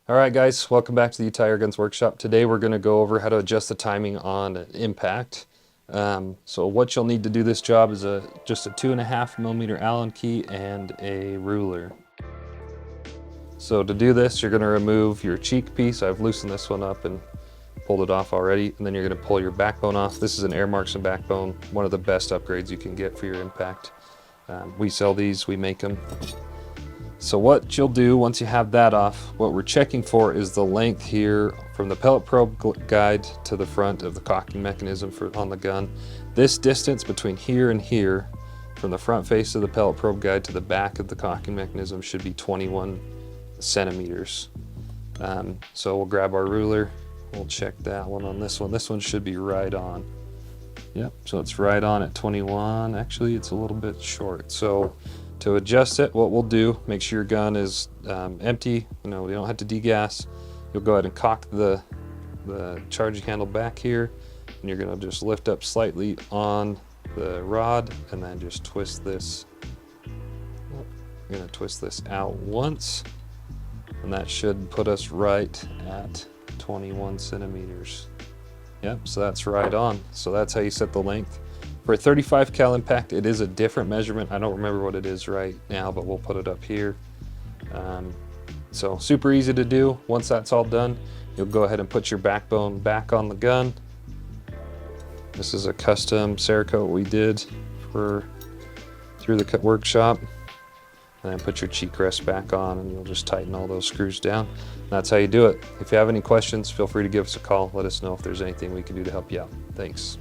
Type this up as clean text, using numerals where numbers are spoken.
All right, guys, welcome back to the Utah Airguns Workshop. Today we're going to go over how to adjust the timing on an impact. So what you'll need to do this job is just a 2.5mm Allen key and a ruler. So to do this, you're going to remove your cheek piece. I've loosened this one up and pulled it off already, and then you're going to pull your backbone off. This is an Airmarksman backbone, one of the best upgrades you can get for your impact. We sell these, we make them. So what you'll do once you have that off, what we're checking for is the length here from the pellet probe guide to the front of the cocking mechanism on the gun. This distance between here and here, from the front face of the pellet probe guide to the back of the cocking mechanism, should be 21 centimeters. So we'll grab our ruler, we'll check that one on this one. This one should be right on. Yep, so it's right on at 21. Actually, it's a little bit short. So to adjust it, what we'll do, make sure your gun is empty. You don't have to degas. You'll go ahead and cock the charging handle back here, and you're going to just lift up slightly on the rod and then just twist this. You're going to twist this out once, and that should put us right at 21 centimeters. Yep, so that's right on. So that's how you set the length. For a 35 cal impact, it is a different measurement. I don't remember what it is right now, but we'll put it up here. So super easy to do. Once that's all done, you'll go ahead and put your backbone back on the gun. This is a custom Cerakote we did through the workshop. And then put your cheek rest back on, and you'll just tighten all those screws down. That's how you do it. If you have any questions, feel free to give us a call. Let us know if there's anything we can do to help you out. Thanks.